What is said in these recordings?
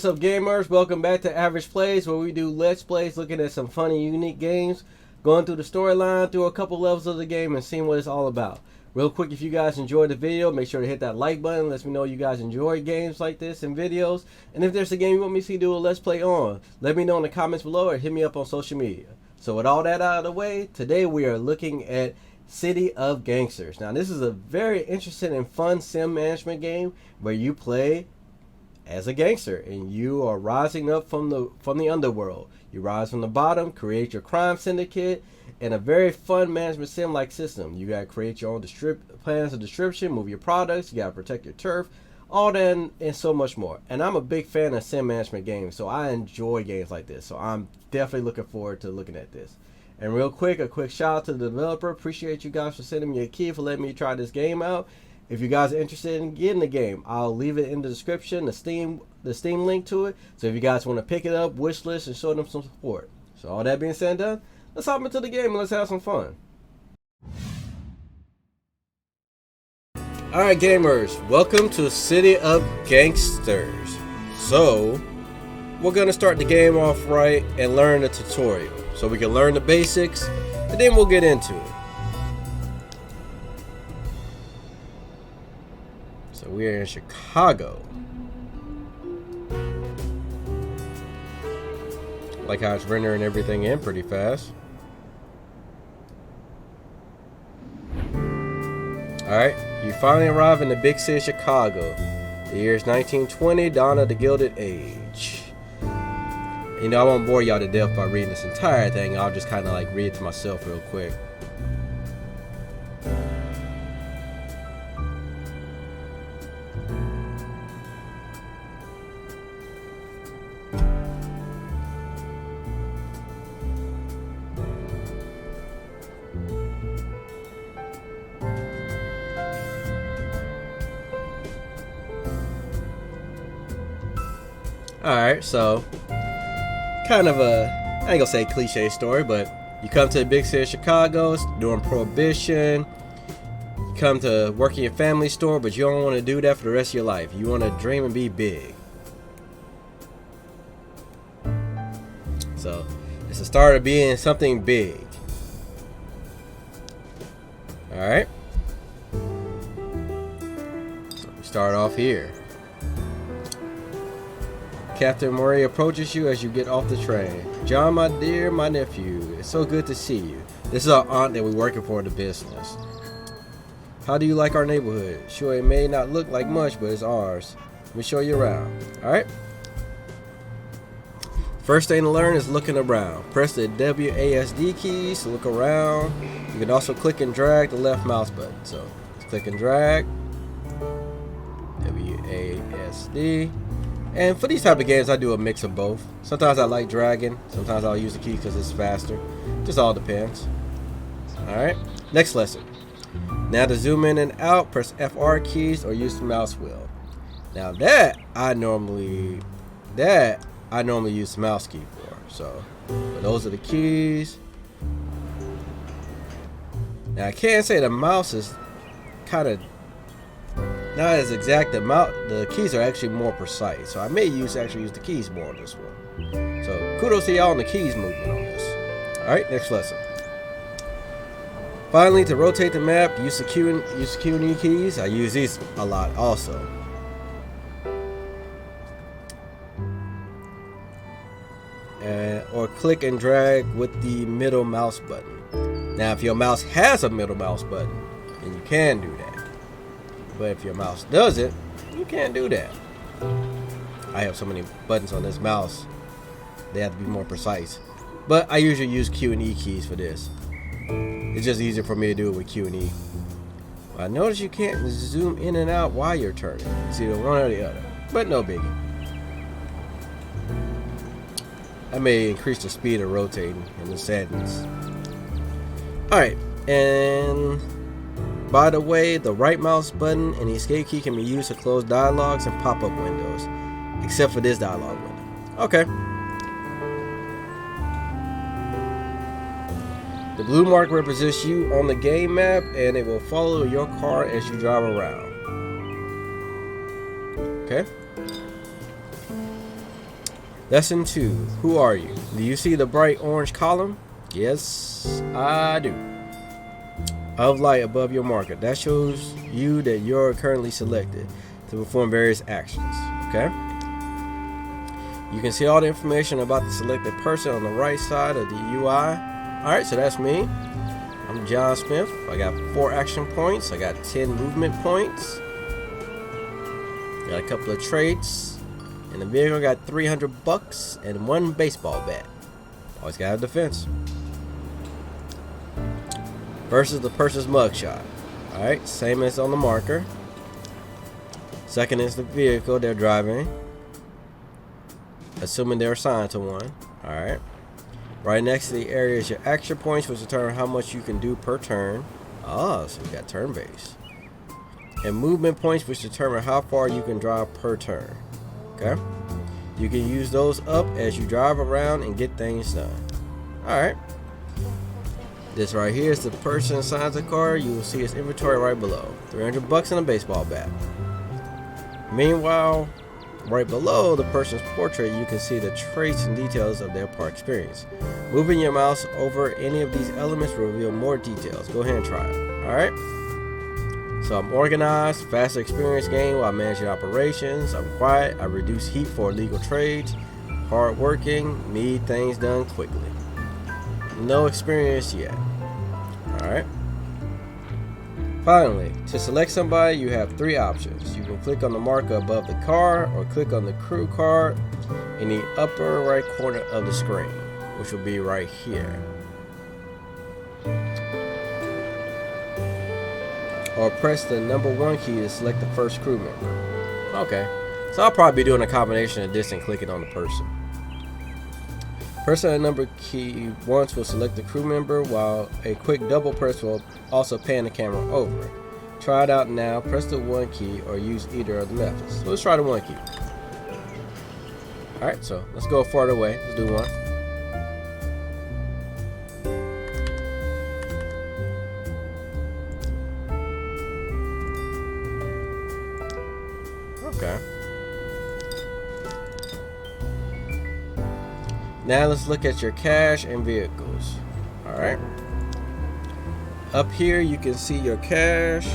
what's up, gamers? Welcome back to Average Plays, where we do Let's Plays looking at some funny, unique games, going through the storyline, through a couple levels of the game, and seeing what it's all about. Real quick, if you guys enjoyed the video, make sure to hit that like button. Lets me know you guys enjoy games like this and videos. And if there's a game you want me to see do a Let's Play on, let me know in the comments below or hit me up on social media. So with all that out of the way, today we are looking at City of Gangsters. Now this is a very interesting and fun sim management game where you play as a gangster and you are rising up from the underworld. You rise from the bottom, create your crime syndicate, and a very fun management sim like system. You gotta create your own plans of distribution, move your products, you gotta protect your turf, all that and so much more. And I'm a big fan of sim management games, so I enjoy games like this. So I'm definitely looking forward to looking at this. And real quick, a quick shout out to the developer. Appreciate you guys for sending me a key, for letting me try this game out. If you guys are interested in getting the game, I'll leave it in the description, the Steam link to it. So if you guys want to pick it up, wish list, and show them some support. So all that being said and done, let's hop into the game and let's have some fun. Alright gamers, welcome to City of Gangsters. So, we're going to start the game off right and learn the tutorial. So we can learn the basics, and then we'll get into it. So we're in Chicago. Like how it's rendering everything in pretty fast. Alright, you finally arrive in the big city of Chicago. The year is 1920, dawn of the Gilded Age. You know, I won't bore y'all to death by reading this entire thing. I'll just kind of like read it to myself real quick. Alright, so kind of a, I ain't gonna say cliche story, but you come to the big city of Chicago during Prohibition. You come to work in your family store, but you don't want to do that for the rest of your life. You want to dream and be big. So it's the start of being something big. Alright, so we start off here. Captain Murray approaches you as you get off the train. John, my dear, my nephew, it's so good to see you. This is our aunt that we're working for in the business. How do you like our neighborhood? Sure, it may not look like much, but it's ours. Let me show you around. Alright? First thing to learn is looking around. Press the WASD keys to look around. You can also click and drag the left mouse button. So, let's click and drag. WASD. And for these type of games, I do a mix of both. Sometimes I like dragging. Sometimes I'll use the keys because it's faster. Just all depends. Alright, next lesson. Now to zoom in and out, press FR keys or use the mouse wheel. Now that I normally use the mouse key for. So those are the keys. Now I can say the mouse is kind of not as exact. The keys are actually more precise, so I may actually use the keys more on this one. So kudos to y'all on the keys movement on this. Alright, next lesson. Finally, to rotate the map, use the Q and E keys. I use these a lot also. Or click and drag with the middle mouse button. Now if your mouse has a middle mouse button, then you can do that. But if your mouse doesn't, you can't do that. I have so many buttons on this mouse, they have to be more precise. But I usually use Q and E keys for this. It's just easier for me to do it with Q and E. I notice you can't zoom in and out while you're turning. It's either one or the other, but no biggie. I may increase the speed of rotating in the settings. Alright, and by the way, the right mouse button and the escape key can be used to close dialogues and pop-up windows, except for this dialogue window. Okay. The blue mark represents you on the game map, and it will follow your car as you drive around. Okay. Lesson 2. Who are you? Do you see the bright orange column? Yes, I do. Of light above your marker. That shows you that you're currently selected to perform various actions. Okay? You can see all the information about the selected person on the right side of the UI. Alright, so that's me. I'm John Smith. I got 4 action points. I got 10 movement points. Got a couple of traits. In the vehicle, I got $300 and 1 baseball bat. Always got a defense. Versus the person's mugshot. Alright, same as on the marker. Second is the vehicle they're driving, assuming they're assigned to one. Alright. Right next to the area is your action points, which determine how much you can do per turn. Ah, so we got turn based. And movement points, which determine how far you can drive per turn. Okay? You can use those up as you drive around and get things done. Alright. This right here is the person assigned to the car. You will see his inventory right below. $300 and a baseball bat. Meanwhile, right below the person's portrait, you can see the traits and details of their park experience. Moving your mouse over any of these elements will reveal more details. Go ahead and try it. Alright? So I'm organized, faster experience gain while managing operations. I'm quiet, I reduce heat for illegal trades. Hardworking, need things done quickly. No experience yet. Alright. Finally, to select somebody, you have 3 options. You can click on the marker above the car or click on the crew card in the upper right corner of the screen, which will be right here. Or press the number 1 key to select the first crew member. Okay, so I'll probably be doing a combination of this and clicking on the person. Pressing the number key once will select the crew member, while a quick double press will also pan the camera over. Try it out now. Press the 1 key or use either of the methods. So let's try the 1 key. Alright, so let's go farther away. Let's do 1. Okay. Now let's look at your cash and vehicles. Alright. Up here you can see your cash.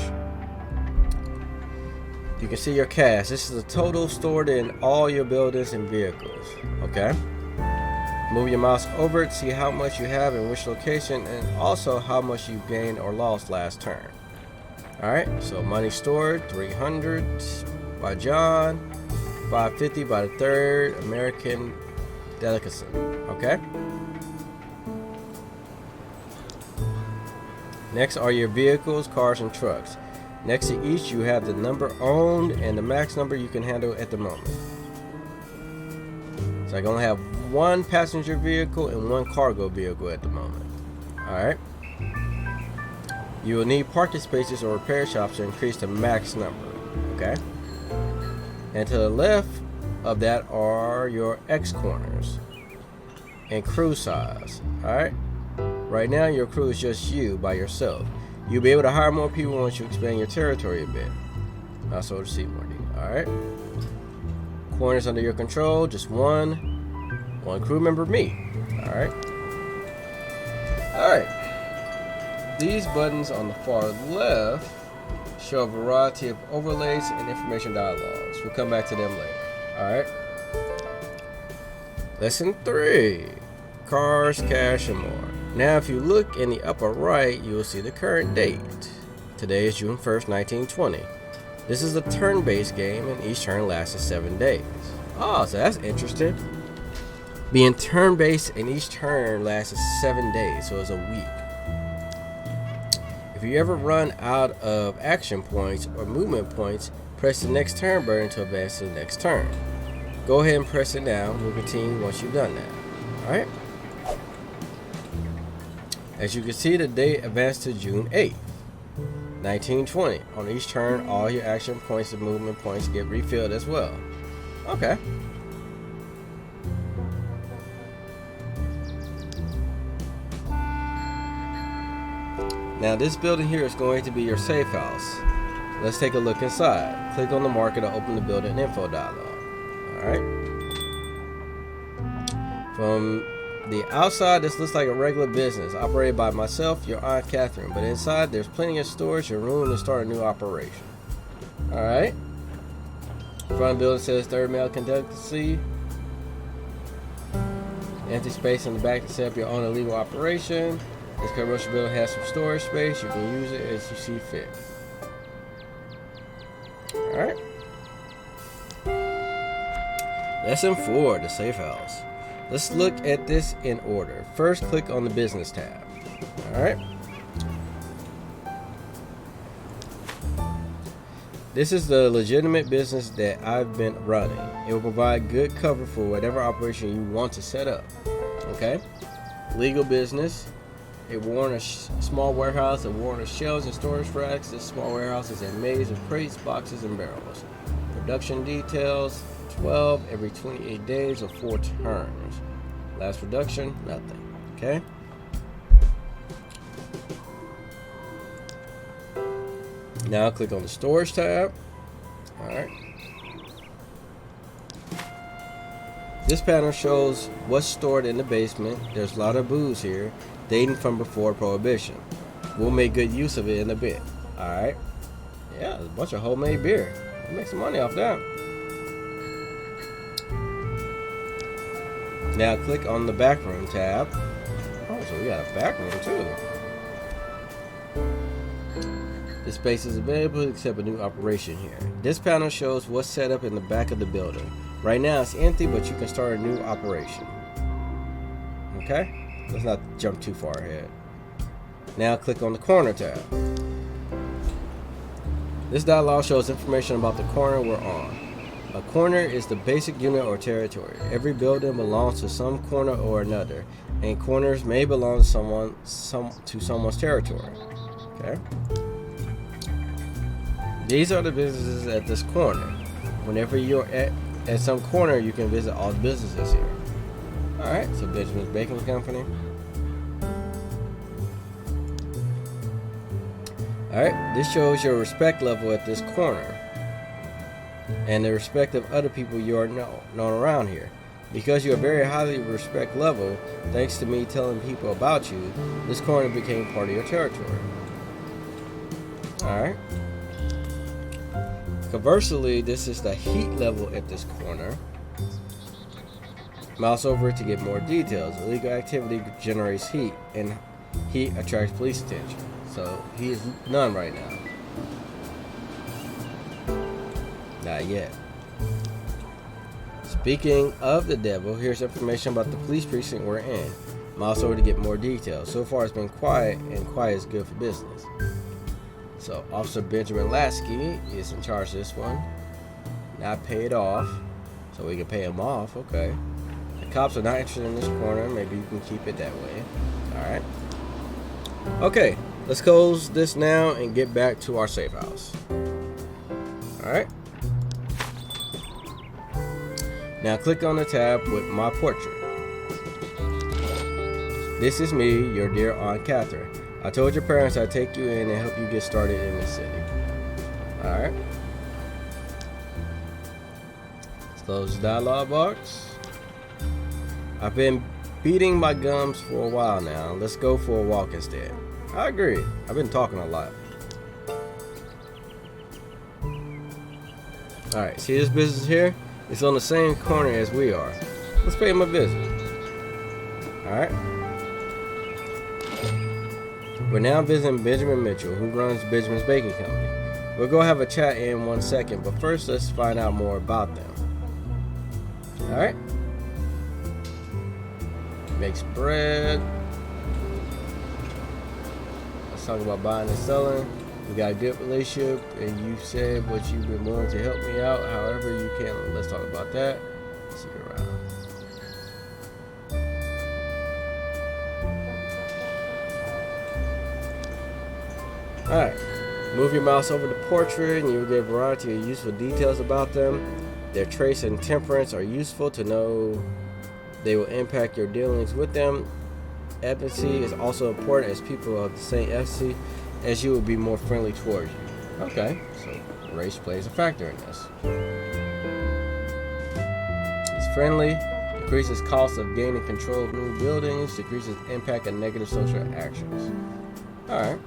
You can see your cash. This is the total stored in all your buildings and vehicles. Okay. Move your mouse over it to see how much you have in which location and also how much you gained or lost last turn. Alright, so money stored, 300 by John, 550 by the third American delicacy. Okay. Next are your vehicles, cars, and trucks. Next to each, you have the number owned and the max number you can handle at the moment. So I can only have 1 passenger vehicle and 1 cargo vehicle at the moment. Alright. You will need parking spaces or repair shops to increase the max number. Okay. And to the left of that are your X corners and crew size. Alright. Right now your crew is just you by yourself. You'll be able to hire more people once you expand your territory a bit. Also to see more detail. Alright. Corners under your control, just one crew member, me. Alright. Alright. These buttons on the far left show a variety of overlays and information dialogues. We'll come back to them later. Alright. Lesson 3. Cars, cash, and more. Now if you look in the upper right, you will see the current date. Today is June 1st, 1920. This is a turn-based game and each turn lasts 7 days. Oh, so that's interesting. Being turn-based and each turn lasts 7 days, so it's a week. If you ever run out of action points or movement points, press the next turn button to advance to the next turn. Go ahead and press it now. We'll continue once you've done that. Alright. As you can see, the date advanced to June 8th, 1920. On each turn, all your action points and movement points get refilled as well. Okay. Now this building here is going to be your safe house. Let's take a look inside. Click on the marker to open the building info dialog. Alright. From the outside, this looks like a regular business operated by myself, your Aunt Catherine, but inside there's plenty of storage and room to start a new operation. Alright. Front building says third mail conductancy. Empty space in the back to set up your own illegal operation. This commercial building has some storage space. You can use it as you see fit. Alright. Lesson 4, the safe house. Let's look at this in order. First, click on the business tab. Alright. This is the legitimate business that I've been running. It will provide good cover for whatever operation you want to set up. Okay? Legal business. A Warner small warehouse, a Warner shelves and storage racks. This small warehouse is a maze of crates, boxes, and barrels. Production details, 12 every 28 days or 4 turns. Last production, nothing. Okay? Now click on the storage tab. Alright. This panel shows what's stored in the basement. There's a lot of booze here, dating from before Prohibition. We'll make good use of it in a bit. Alright. Yeah, there's a bunch of homemade beer. We'll make some money off that. Now click on the backroom tab. Oh, so we got a backroom too. This space is available to accept a new operation here. This panel shows what's set up in the back of the building. Right now it's empty, but you can start a new operation. Okay? Let's not jump too far ahead. Now click on the corner tab. This dialog shows information about the corner we're on. A corner is the basic unit or territory. Every building belongs to some corner or another, and corners may belong to someone's territory. Okay? These are the businesses at this corner. Whenever you're at some corner, you can visit all the businesses here. Alright, so Benjamin's Baking Company. Alright, this shows your respect level at this corner and the respect of other people you are known around here. Because you are very highly respect level, thanks to me telling people about you, this corner became part of your territory. Alright. Conversely, this is the heat level at this corner. Mouse over it to get more details. Illegal activity generates heat, and heat attracts police attention. So he is none right now. Not yet. Speaking of the devil, here's information about the police precinct we're in. Mouse over to get more details. So far it's been quiet, and quiet is good for business. So Officer Benjamin Lasky is in charge of this one. Not paid off, so we can pay him off. Okay. The cops are not interested in this corner. Maybe you can keep it that way. Alright. Okay, let's close this now and get back to our safe house. Alright. Now click on the tab with my portrait. This is me, your dear Aunt Catherine. I told your parents I'd take you in and help you get started in the city. Alright. Let's close the dialog box. I've been beating my gums for a while now. Let's go for a walk instead. I agree. I've been talking a lot. Alright, see this business here? It's on the same corner as we are. Let's pay him a visit. Alright. We're now visiting Benjamin Mitchell, who runs Benjamin's Baking Company. We'll go have a chat in 1 second, but first let's find out more about them. Alright. Makes bread. Let's talk about buying and selling. We got a good relationship, and you said what you've been willing to help me out however you can. Let's talk about that. See you around. Alright, move your mouse over the portrait and you'll get a variety of useful details about them. Their traits and temperance are useful to know. They will impact your dealings with them. Ethnicity is also important, as people of the same ethnicity as you will be more friendly towards you. Okay, so race plays a factor in this. He's friendly, you Decreases cost of gaining control of new buildings. Decreases impact of negative social actions. Alright.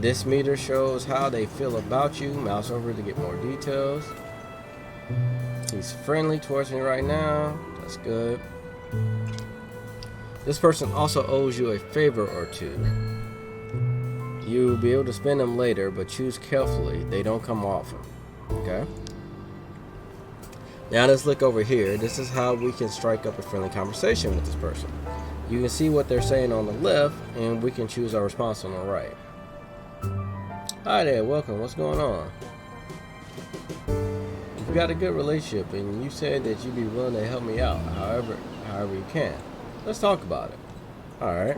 This meter shows how they feel about you. Mouse over to get more details. He's friendly towards me right now. That's good. This person also owes you a favor or two. You'll be able to spend them later, but choose carefully. They don't come often. Okay? Now let's look over here. This is how we can strike up a friendly conversation with this person. You can see what they're saying on the left, and we can choose our response on the right. Hi there, welcome. What's going on? We've got a good relationship, and you said that you'd be willing to help me out, however you can. Let's talk about it. Alright.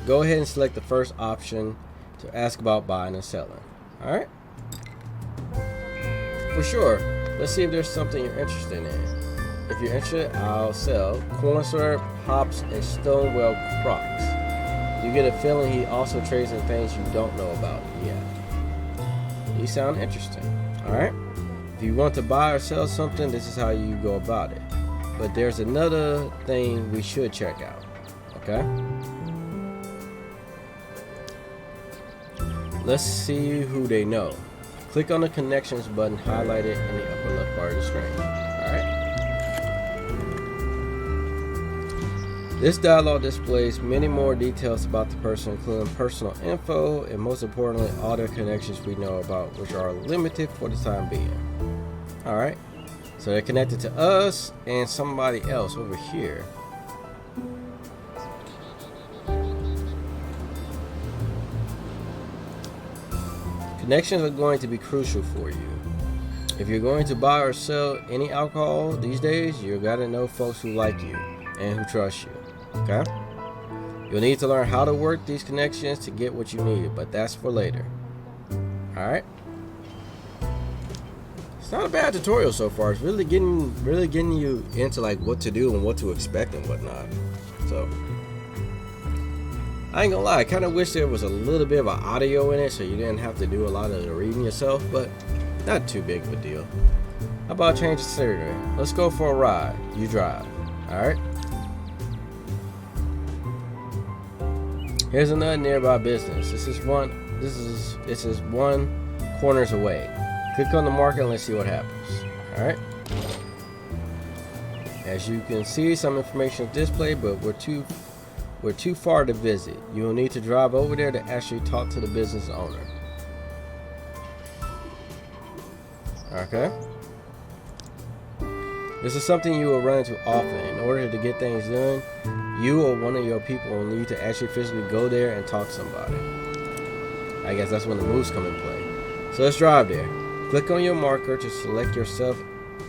Go ahead and select the first option to ask about buying and selling. Alright? For sure. Let's see if there's something you're interested in. If you're interested, I'll sell corn syrup, hops, and Stonewell Crocs. You get a feeling he also trades in things you don't know about yet. These sound interesting. Alright? If you want to buy or sell something, this is how you go about it. But there's another thing we should check out. Okay? Let's see who they know. Click on the connections button highlighted in the upper left part of the screen. Alright? This dialog displays many more details about the person, including personal info and most importantly, all their connections we know about, which are limited for the time being. Alright? So they're connected to us and somebody else over here. Connections are going to be crucial for you. If you're going to buy or sell any alcohol these days, you gotta know folks who like you and who trust you. Okay? You'll need to learn how to work these connections to get what you need, but that's for later. Alright? It's not a bad tutorial so far. It's really getting you into like what to do and what to expect and whatnot. So I ain't gonna lie, I kind of wish there was a little bit of an audio in it so you didn't have to do a lot of the reading yourself, but not too big of a deal. How about change the scenery? Let's go for a ride. You drive. Alright? Here's another nearby business. This is one corners away. Click on the marker and let's see what happens. Alright? As you can see, some information is displayed, but we're too far to visit. You will need to drive over there to actually talk to the business owner. Okay? This is something you will run into often. In order to get things done, you or one of your people will need to actually physically go there and talk to somebody. I guess that's when the moves come in play. So let's drive there. Click on your marker to select yourself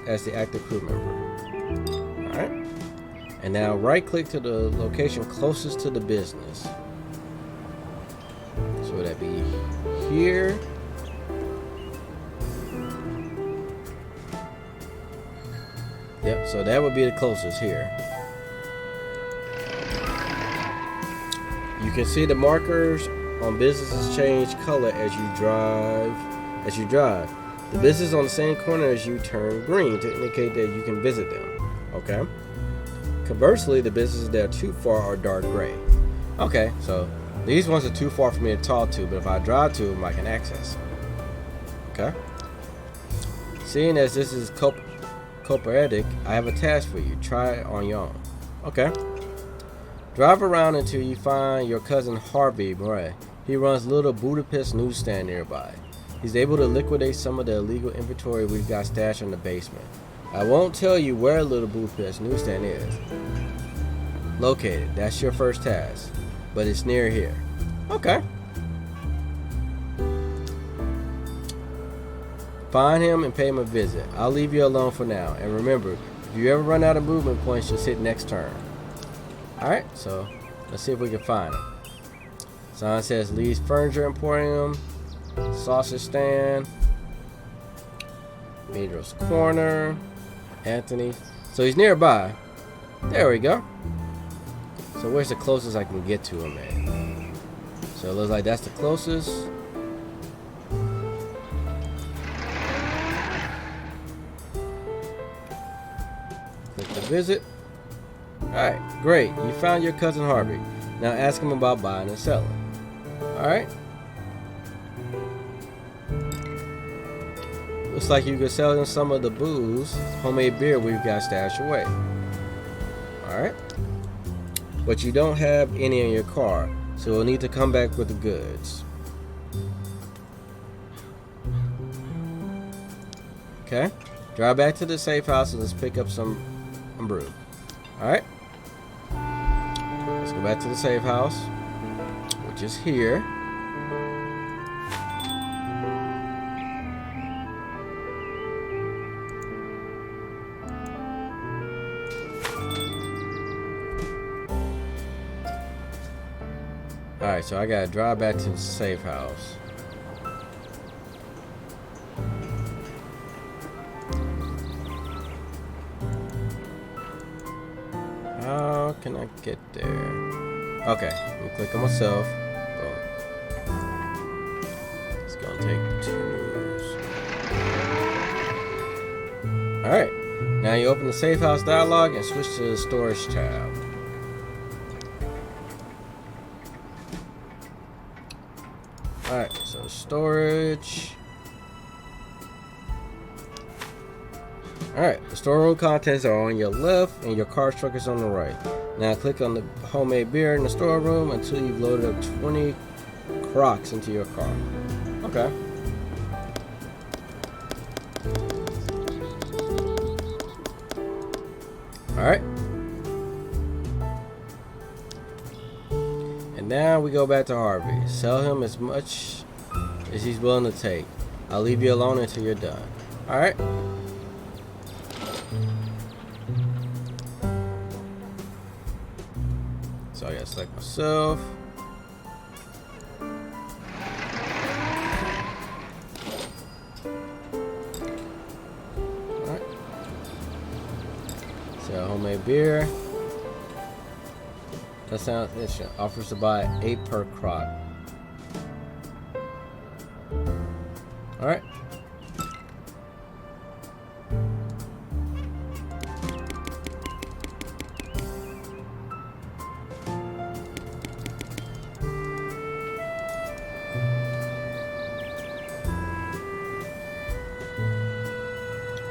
as the active crew member. Alright? And now right click to the location closest to the business. So would that be here? Yep, so that would be the closest here. You can see the markers on businesses change color as you drive. The business on the same corner as you turn green to indicate that you can visit them. Okay? Conversely, the businesses that are too far are dark gray. Okay, so these ones are too far for me to talk to, but if I drive to them, I can access them. Okay? Seeing as this is cooperatic, I have a task for you. Try it on your own. Okay. Drive around until you find your cousin Harvey Murray. He runs Little Budapest newsstand nearby. He's able to liquidate some of the illegal inventory we've got stashed in the basement. I won't tell you where Little Budapest newsstand is located. That's your first task, but it's near here. Okay. Find him and pay him a visit. I'll leave you alone for now. And remember, if you ever run out of movement points, just hit next turn. Alright, so let's see if we can find him. Sign says Lee's Furniture Emporium, Sausage Stand, Pedro's Corner, Anthony. So he's nearby. There we go. So where's the closest I can get to him at? So it looks like that's the closest. visit. Alright, great. You found your cousin Harvey. Now ask him about buying and selling. Alright. Looks like you could sell him some of the booze, homemade beer we've got stashed away. Alright. But you don't have any in your car, so we'll need to come back with the goods. Okay. Drive back to the safe house and let's pick up some brew. Alright. Let's go back to the safe house, which is here. Alright, so I gotta drive back to the safe house. How can I get there? Okay, let me click on myself. Boom. It's gonna take 2 moves. Alright, now you open the safe house dialog and switch to the storage tab. Alright, so storage. Alright, the storeroom contents are on your left and your card truck is on the right. Now click on the homemade beer in the storeroom until you've loaded up 20 crocs into your car. Okay. Alright. And now we go back to Harvey. Sell him as much as he's willing to take. I'll leave you alone until you're done. Alright. So I gotta select myself. Alright. So homemade beer. That sounds interesting. Offers to buy 8 per crock. Alright.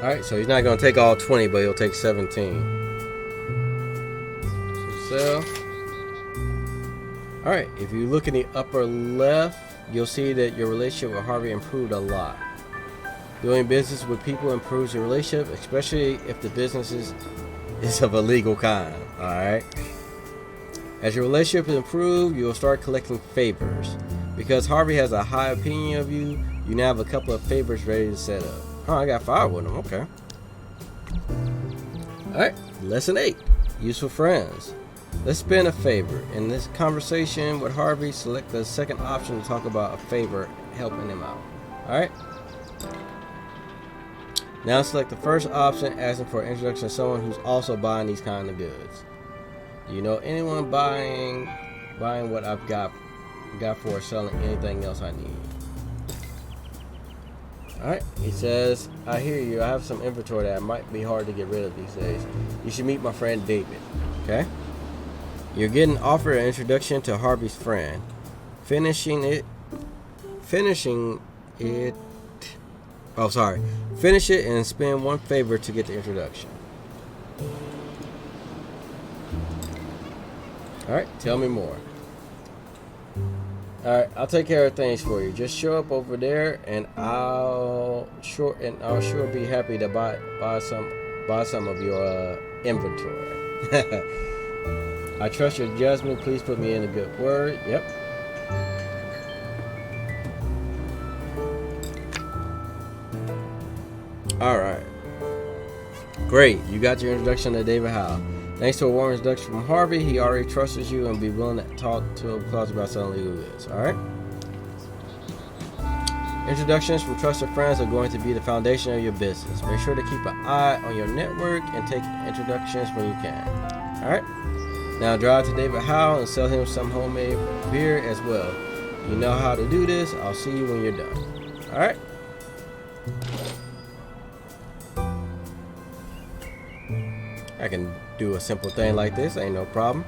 Alright, so he's not going to take all 20, but he'll take 17. So, alright, if you look in the upper left, you'll see that your relationship with Harvey improved a lot. Doing business with people improves your relationship, especially if the business is of a legal kind. Alright. As your relationship is improved, you'll start collecting favors. Because Harvey has a high opinion of you, you now have a couple of favors ready to set up. Oh, I got 5 with them. Okay. Alright. Lesson 8. Useful friends. Let's spin a favor. In this conversation with Harvey, select the second option to talk about a favor helping him out. Alright. Now select the first option, asking for an introduction to someone who's also buying these kind of goods. Do you know anyone buying what I've got for, selling anything else I need? Alright, he says, I hear you. I have some inventory that might be hard to get rid of these days. You should meet my friend David. Okay? You're getting offered an introduction to Harvey's friend. Finishing it. Finish it and spend 1 favor to get the introduction. Alright, tell me more. Alright, I'll take care of things for you. Just show up over there and I'll sure be happy to buy some of your inventory. I trust your judgment. Please put me in a good word. Yep. Alright. Great. You got your introduction to David Howe. Thanks to a warm introduction from Harvey, he already trusts you and be willing to talk to him about selling legal goods. Alright? Introductions from trusted friends are going to be the foundation of your business. Make sure to keep an eye on your network and take introductions when you can. Alright? Now drive to David Howe and sell him some homemade beer as well. You know how to do this. I'll see you when you're done. Alright? I can do a simple thing like this, ain't no problem.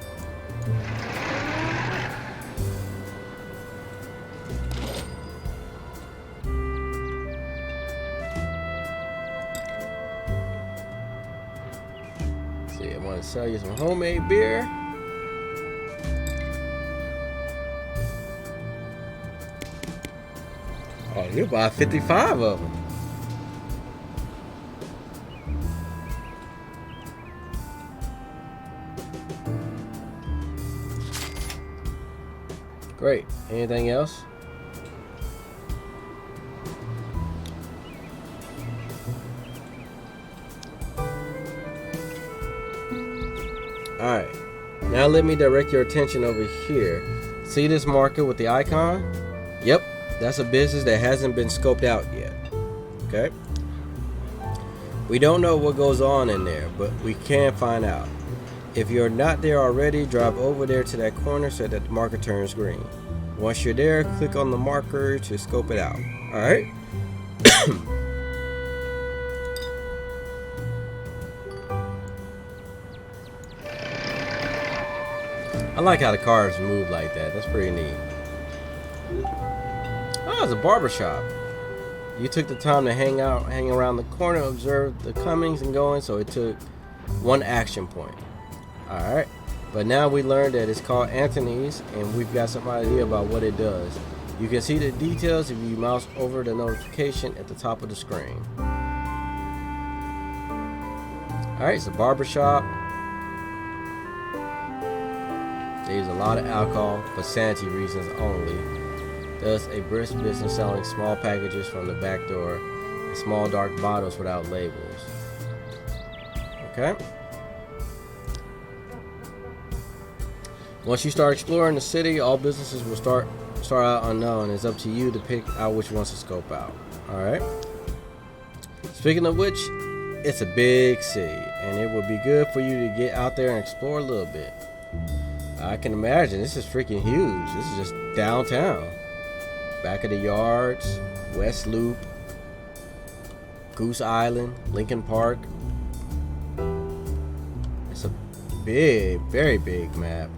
See, I want to sell you some homemade beer. Oh, you buy 55 of them. Great. Anything else? Alright. Now let me direct your attention over here. See this marker with the icon? Yep. That's a business that hasn't been scoped out yet. Okay? We don't know what goes on in there, but we can find out. If you're not there already, drive over there to that corner so that the marker turns green. Once you're there, click on the marker to scope it out. Alright? I like how the cars move like that. That's pretty neat. Oh, it's a barber shop. You took the time to hang around the corner, observe the comings and goings, so it took one action point. Alright, but now we learned that it's called Anthony's, and we've got some idea about what it does. You can see the details if you mouse over the notification at the top of the screen. Alright, it's a barber shop. They use a lot of alcohol for sanity reasons only. Does a brisk business selling small packages from the back door and small dark bottles without labels. Okay. Once you start exploring the city, all businesses will start out unknown. It's up to you to pick out which ones to scope out. All right. Speaking of which, it's a big city, and it would be good for you to get out there and explore a little bit. I can imagine this is freaking huge. This is just downtown. Back of the Yards, West Loop, Goose Island, Lincoln Park. It's a big, very big map.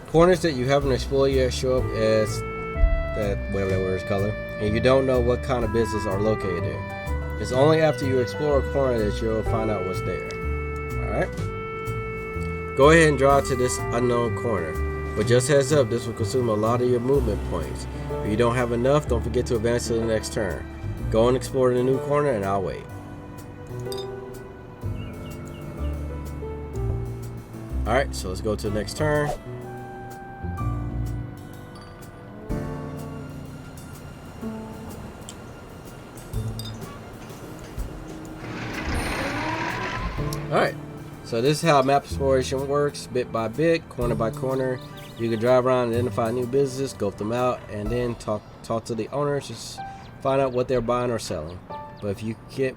Corners that you haven't explored yet show up as that, whatever that word is, color, and you don't know what kind of business are located there. It's only after you explore a corner that you'll find out what's there. Alright? Go ahead and drive to this unknown corner. But just heads up, this will consume a lot of your movement points. If you don't have enough, don't forget to advance to the next turn. Go and explore the new corner and I'll wait. Alright, so let's go to the next turn. Alright, so this is how map exploration works, bit by bit, corner by corner. You can drive around and identify new businesses, scope them out, and then talk to the owners, just find out what they're buying or selling. But if you get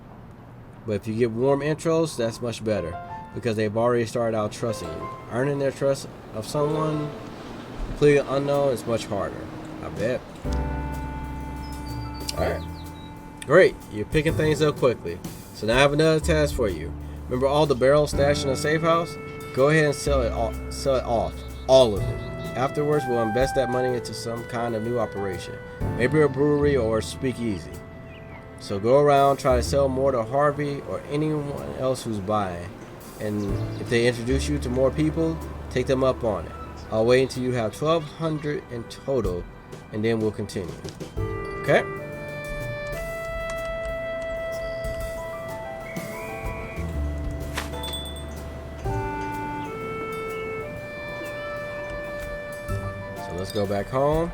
warm intros, that's much better, because they've already started out trusting you. Earning their trust of someone completely unknown is much harder, I bet. Alright, great, you're picking things up quickly. So now I have another task for you. Remember all the barrels stashed in the safe house? Go ahead and sell it off, all of it. Afterwards, we'll invest that money into some kind of new operation, maybe a brewery or a speakeasy. So go around, try to sell more to Harvey or anyone else who's buying. And if they introduce you to more people, take them up on it. I'll wait until you have 1,200 in total, and then we'll continue. Okay? Let's go back home.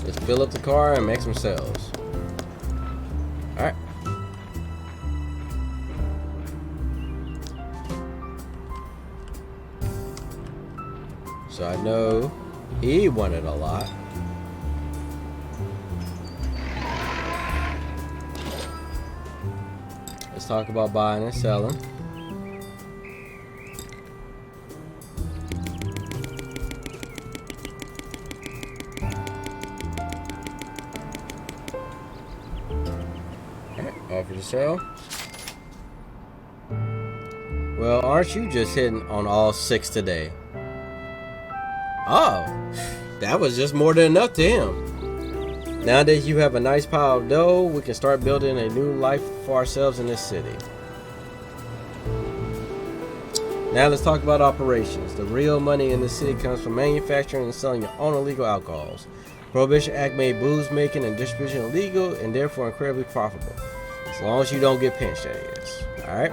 Let's fill up the car and make some sales. All right. So I know He wanted a lot. Let's talk about buying and selling. Offer to sell. Well, aren't you just hitting on all 6 today? Oh, that was just more than enough to him. Now that you have a nice pile of dough, we can start building a new life for ourselves in this city. Now let's talk about operations. The real money in this city comes from manufacturing and selling your own illegal alcohols. Prohibition Act made booze making and distribution illegal and therefore incredibly profitable. As long as you don't get pinched, that is. Alright?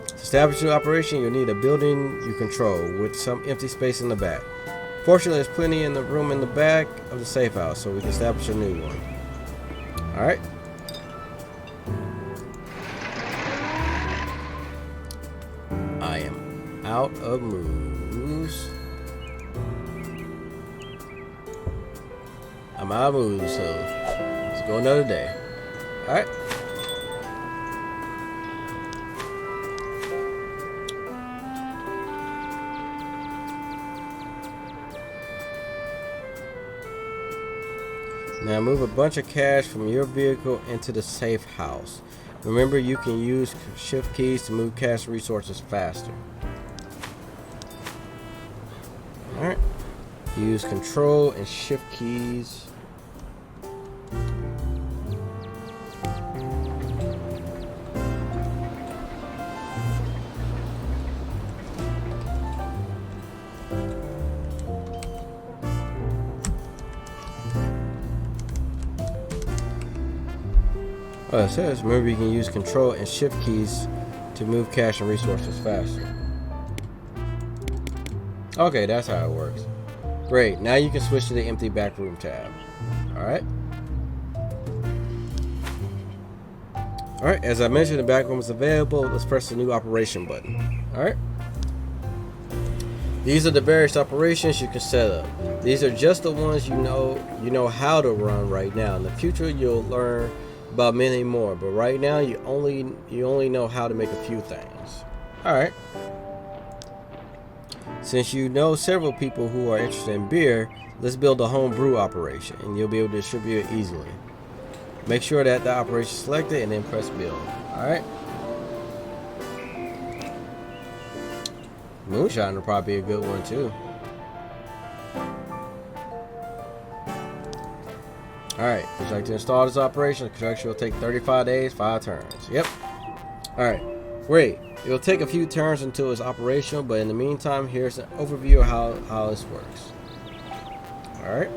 To establish your operation, you'll need a building you control with some empty space in the back. Fortunately, there's plenty in the room in the back of the safe house, so we can establish a new one. Alright? I am out of moves. I'm out of moves, so let's go another day. Alright? Now move a bunch of cash from your vehicle into the safe house. Remember, you can use shift keys to move cash resources faster. Alright. Use control and shift keys. Oh, it says remember you can use control and shift keys to move cash and resources faster. Okay, that's how it works. Great, now you can switch to the empty back room tab. Alright. Alright, as I mentioned, the back room is available. Let's press the new operation button. Alright. These are the various operations you can set up. These are just the ones you know how to run right now. In the future, you'll learn about many more, but right now you only know how to make a few things. Alright. Since you know several people who are interested in beer, let's build a home brew operation and you'll be able to distribute it easily. Make sure that the operation is selected and then press build. Alright. Moonshine will probably be a good one too. Alright, would you like to install this operation? The construction will take 35 days, 5 turns. Yep. Alright, great. It will take a few turns until it's operational, but in the meantime, here's an overview of how this works. Alright.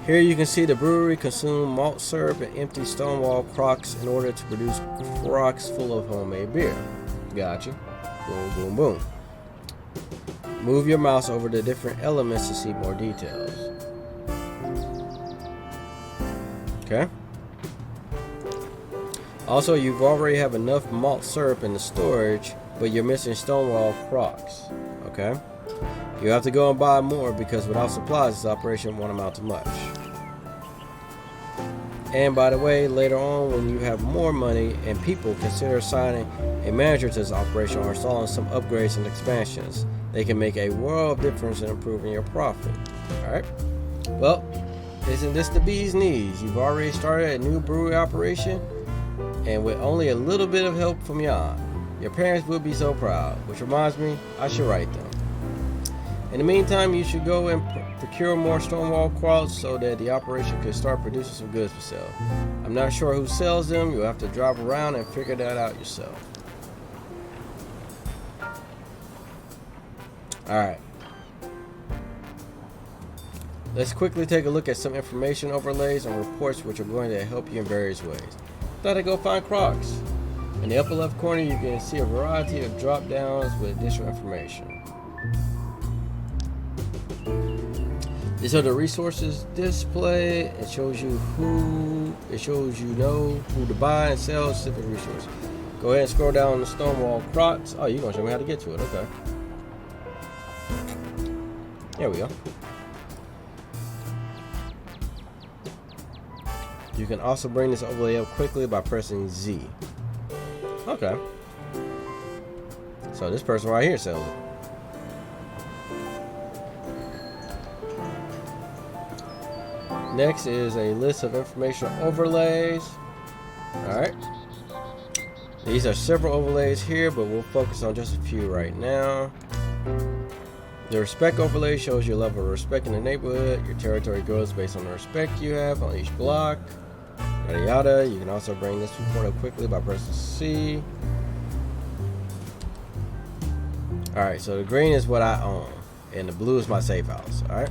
Here you can see the brewery consume malt syrup and empty Stonewall crocks in order to produce crocks full of homemade beer. Gotcha. Boom, boom, boom. Move your mouse over the different elements to see more details. Okay. Also, you've already have enough malt syrup in the storage, but you're missing Stonewall crocks. Okay. You have to go and buy more because without supplies, this operation won't amount to much. And by the way, later on, when you have more money and people, consider assigning a manager to this operation or installing some upgrades and expansions. They can make a world of difference in improving your profit. Alright. Well, isn't this the bee's knees? You've already started a new brewery operation, and with only a little bit of help from Jan. Your parents will be so proud. Which reminds me, I should write them. In the meantime, you should go and procure more Stonewall crocks so that the operation can start producing some goods for sale. I'm not sure who sells them. You'll have to drive around and figure that out yourself. Alright. Let's quickly take a look at some information overlays and reports which are going to help you in various ways. Thought I'd go find crocks. In the upper left corner, you can see a variety of drop downs with additional information. These are the resources display. It shows you who to buy and sell specific resources. Go ahead and scroll down the Stonewall crocks. Oh, you're gonna show me how to get to it, okay. There we go. You can also bring this overlay up quickly by pressing Z. Okay. So this person right here sells it. Next is a list of informational overlays. Alright. These are several overlays here, but we'll focus on just a few right now. The respect overlay shows your level of respect in the neighborhood. Your territory grows based on the respect you have on each block. Yada yada. You can also bring this report up quickly by pressing C. Alright, so the green is what I own, and the blue is my safe house. Alright.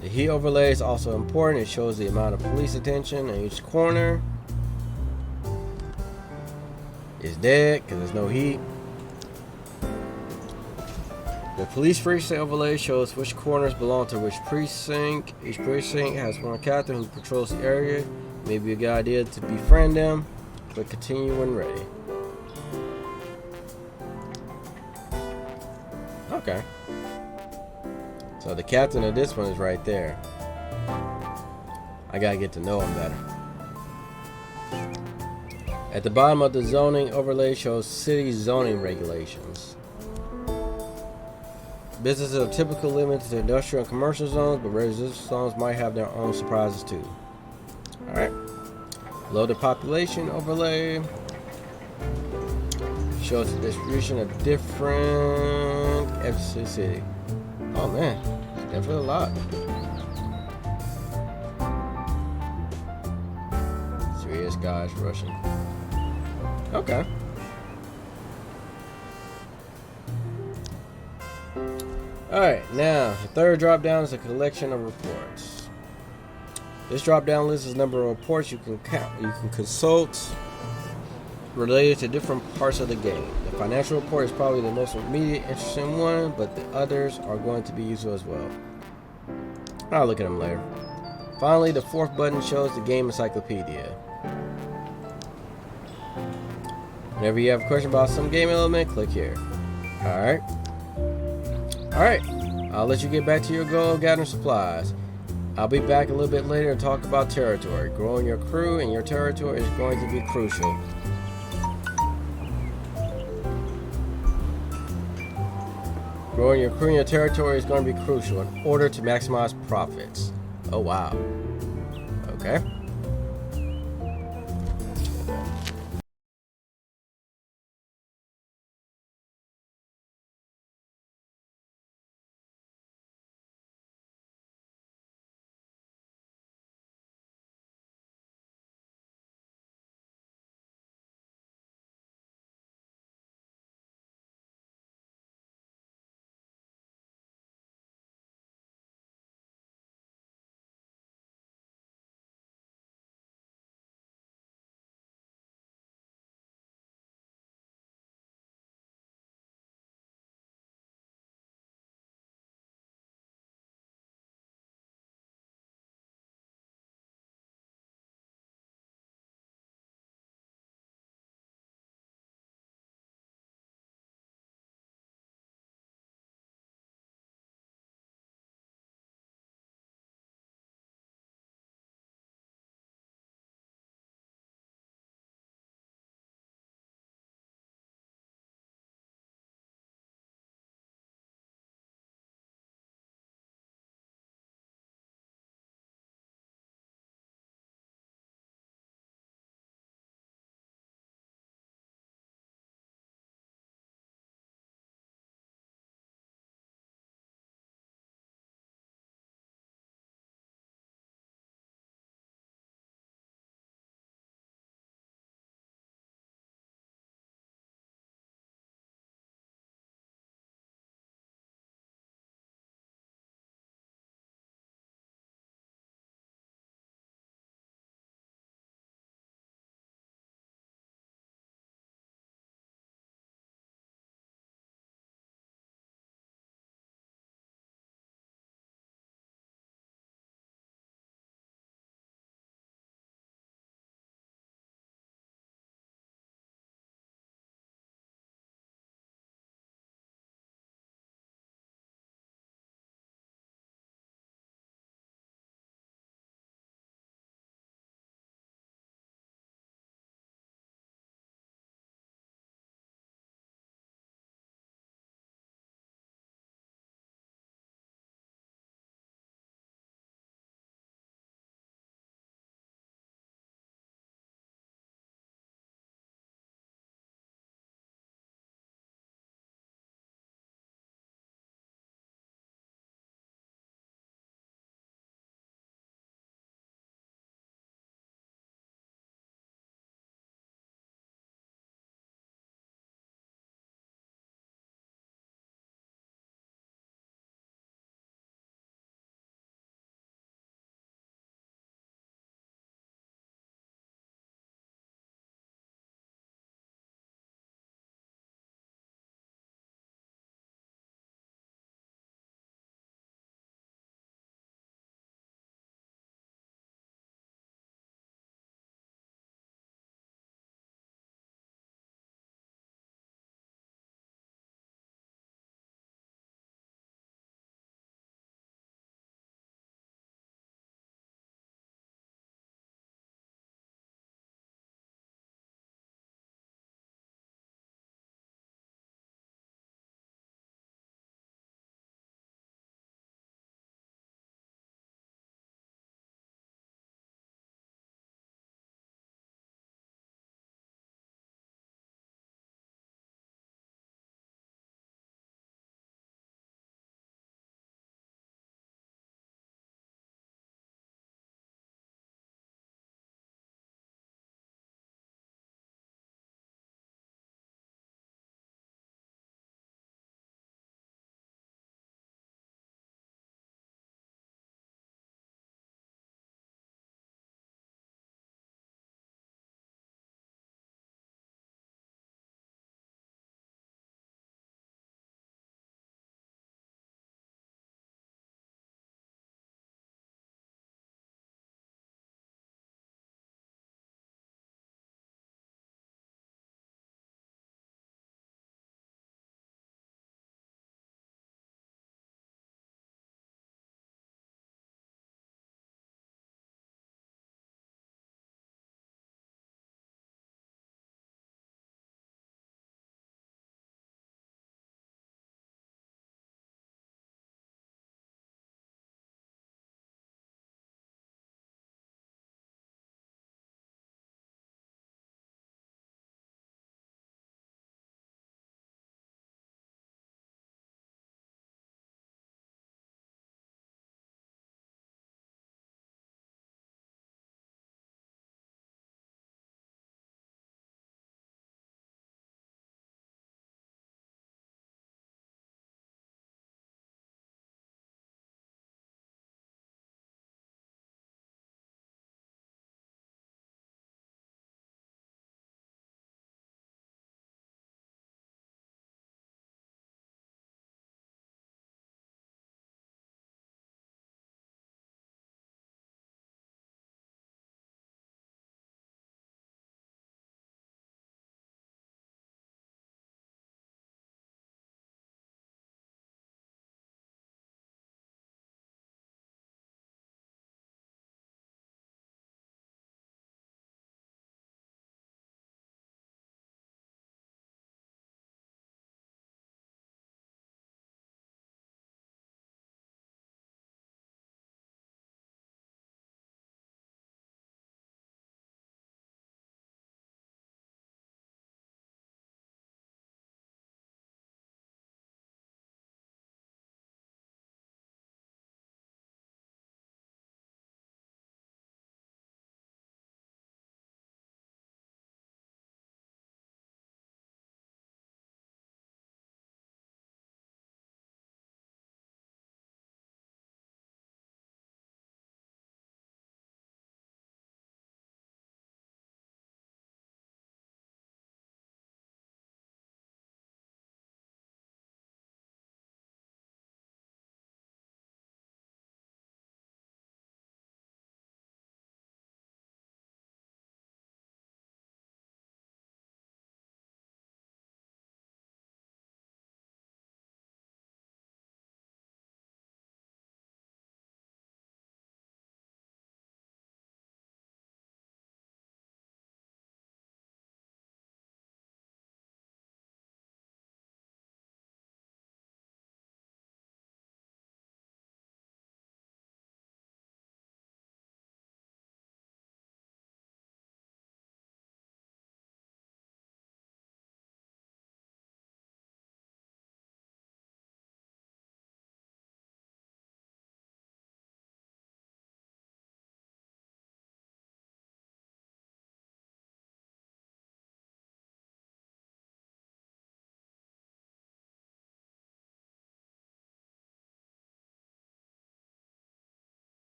The heat overlay is also important. It shows the amount of police attention in each corner. It's dead because there's no heat. The police precinct overlay shows which corners belong to which precinct. Each precinct has one captain who patrols the area. Maybe a good idea to befriend them, but continue when ready. Okay. So the captain of this one is right there. I gotta get to know him better. At the bottom of the zoning overlay shows city zoning regulations. Businesses are typically limited to industrial and commercial zones, but residential zones might have their own surprises too. Alright. Below the population overlay shows the distribution of different FCC. Oh man, definitely a lot. Serious guys rushing. Okay. Alright, now the third drop down is a collection of reports. This drop down list is the number of reports you can consult related to different parts of the game. The financial report is probably the most immediate interesting one, but the others are going to be useful as well. I'll look at them later. Finally, the fourth button shows the game encyclopedia. Whenever you have a question about some game element, click here. Alright. Alright. I'll let you get back to your goal of gathering supplies. I'll be back a little bit later to talk about territory. Growing your crew and your territory is going to be crucial. Growing your crew and your territory is going to be crucial in order to maximize profits. Oh wow. Okay.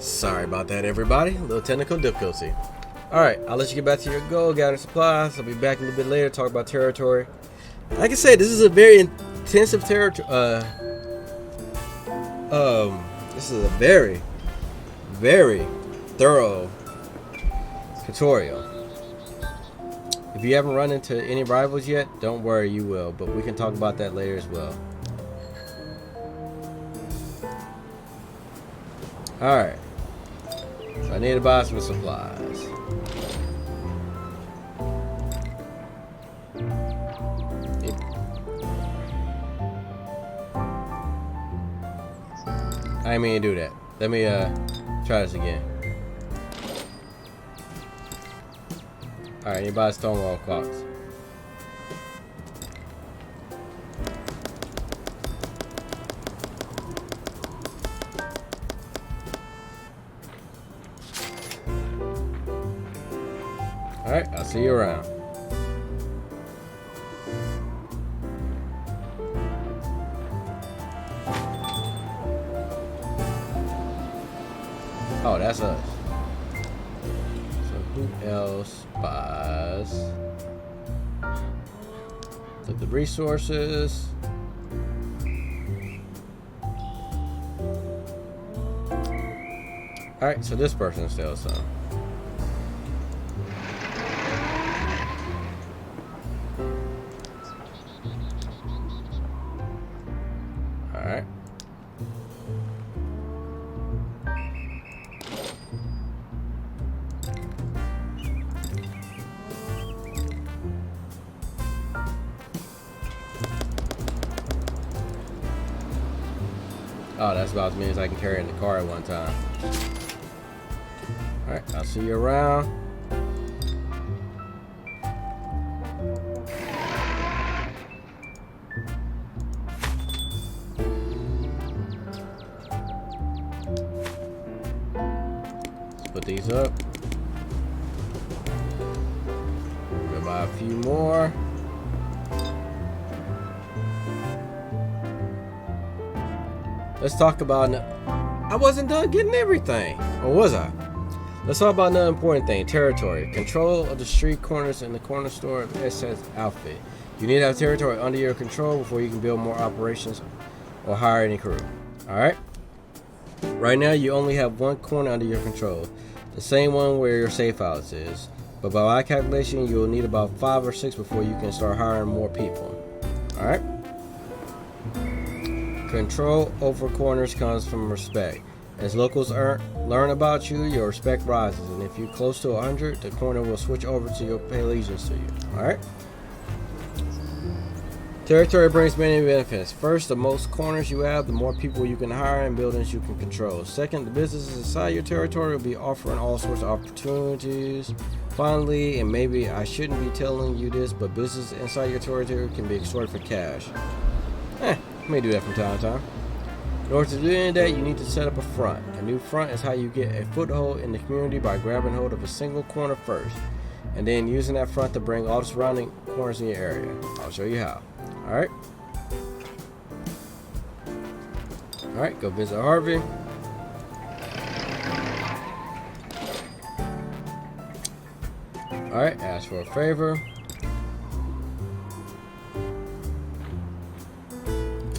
Sorry about that, everybody. A little technical difficulty. Alright, I'll let you get back to your goal, gather supplies. I'll be back a little bit later to talk about territory. Like I said, this is a very intensive territory. This is a very, very thorough tutorial. If you haven't run into any rivals yet, don't worry, you will. But we can talk about that later as well. Alright. So I need to buy some supplies. I didn't mean to do that. Let me try this again. Alright, you buy stonewall clocks. Alright, I'll see you around. Oh, that's us. So who else buys? Look at the resources. Alright, so this person sells some. Alright. Oh, that's about as many as I can carry in the car at one time. Alright, I'll see you around. Let's put these up. We'll buy a few more. Let's talk about... I wasn't done getting everything. Or was I? Let's talk about another important thing. Territory. Control of the street corners and the corner store of SS outfit. You need to have territory under your control before you can build more operations or hire any crew. Alright? Right now you only have one corner under your control. The same one where your safe house is. But by my calculation you will need about 5 or 6 before you can start hiring more people. Alright? Control over corners comes from respect. As locals learn about you, your respect rises, and if you're close to 100, the corner will switch over to your pay allegiance to you. Alright? Territory brings many benefits. First, the most corners you have, the more people you can hire and buildings you can control. Second, the businesses inside your territory will be offering all sorts of opportunities. Finally, and maybe I shouldn't be telling you this, but businesses inside your territory can be extorted for cash. You may do that from time to time. In order to do any of that, you need to set up a front. A new front is how you get a foothold in the community by grabbing hold of a single corner first, and then using that front to bring all the surrounding corners in your area. I'll show you how. Alright? Alright, go visit Harvey. Alright, ask for a favor.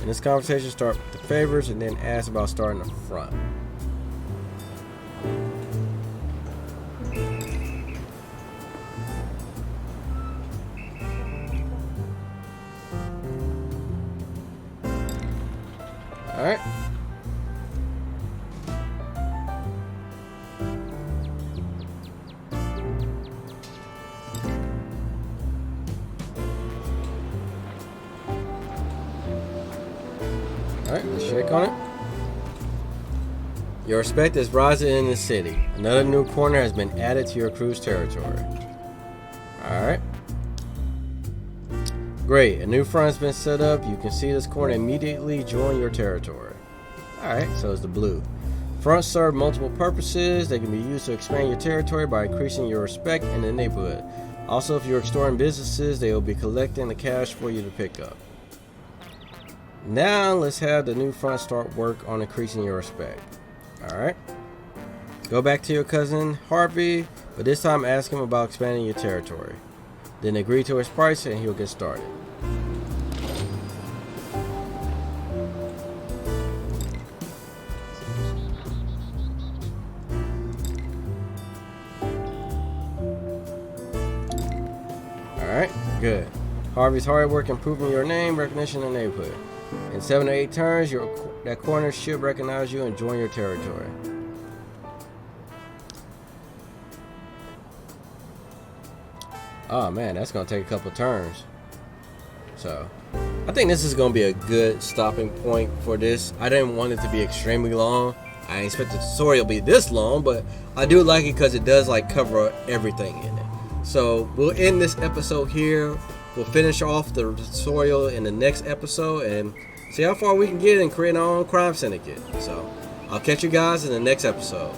In this conversation, start with the favors and then ask about starting the front. Alright. Alright, let's shake on it. Your respect is rising in the city. Another new corner has been added to your crew's territory. Alright. Great, a new front has been set up. You can see this corner immediately join your territory. Alright, so it's the blue. Fronts serve multiple purposes. They can be used to expand your territory by increasing your respect in the neighborhood. Also, if you're extorting businesses, they will be collecting the cash for you to pick up. Now let's have the new front start work on increasing your respect. Alright. Go back to your cousin Harvey, but this time ask him about expanding your territory. Then agree to his price and he'll get started. Alright, good. Harvey's hard work improving your name recognition in the neighborhood. In 7 to 8 turns, that corner should recognize you and join your territory. Oh man, that's going to take a couple turns. So, I think this is going to be a good stopping point for this. I didn't want it to be extremely long. I didn't expect the tutorial to be this long, but I do like it because it does like cover everything in it. So, we'll end this episode here. We'll finish off the tutorial in the next episode and see how far we can get in creating our own crime syndicate. So, I'll catch you guys in the next episode.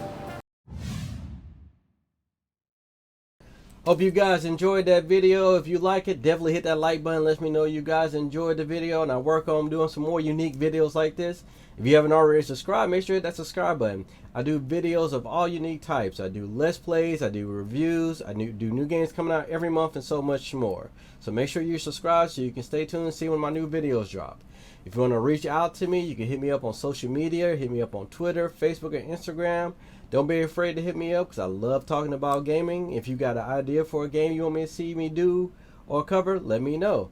Hope you guys enjoyed that video. If you like it, definitely hit that like button. Let me know you guys enjoyed the video, and I work on doing some more unique videos like this. If you haven't already subscribed, make sure you hit that subscribe button. I do videos of all unique types. I do let's plays, I do reviews, I do new games coming out every month, and so much more. So make sure you subscribe so you can stay tuned and see when my new videos drop. If you want to reach out to me, you can hit me up on social media. Hit me up on Twitter, Facebook, and Instagram. Don't be afraid to hit me up because I love talking about gaming. If you got an idea for a game you want me to see me do or cover, let me know.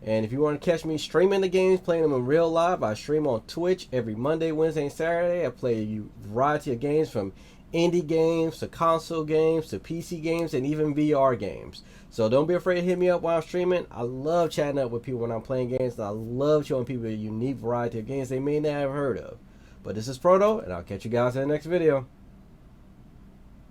And if you want to catch me streaming the games, playing them in real life, I stream on Twitch every Monday, Wednesday, and Saturday. I play a variety of games from indie games to console games to PC games and even VR games. So don't be afraid to hit me up while I'm streaming. I love chatting up with people when I'm playing games, and I love showing people a unique variety of games they may not have heard of. But this is Proto, and I'll catch you guys in the next video.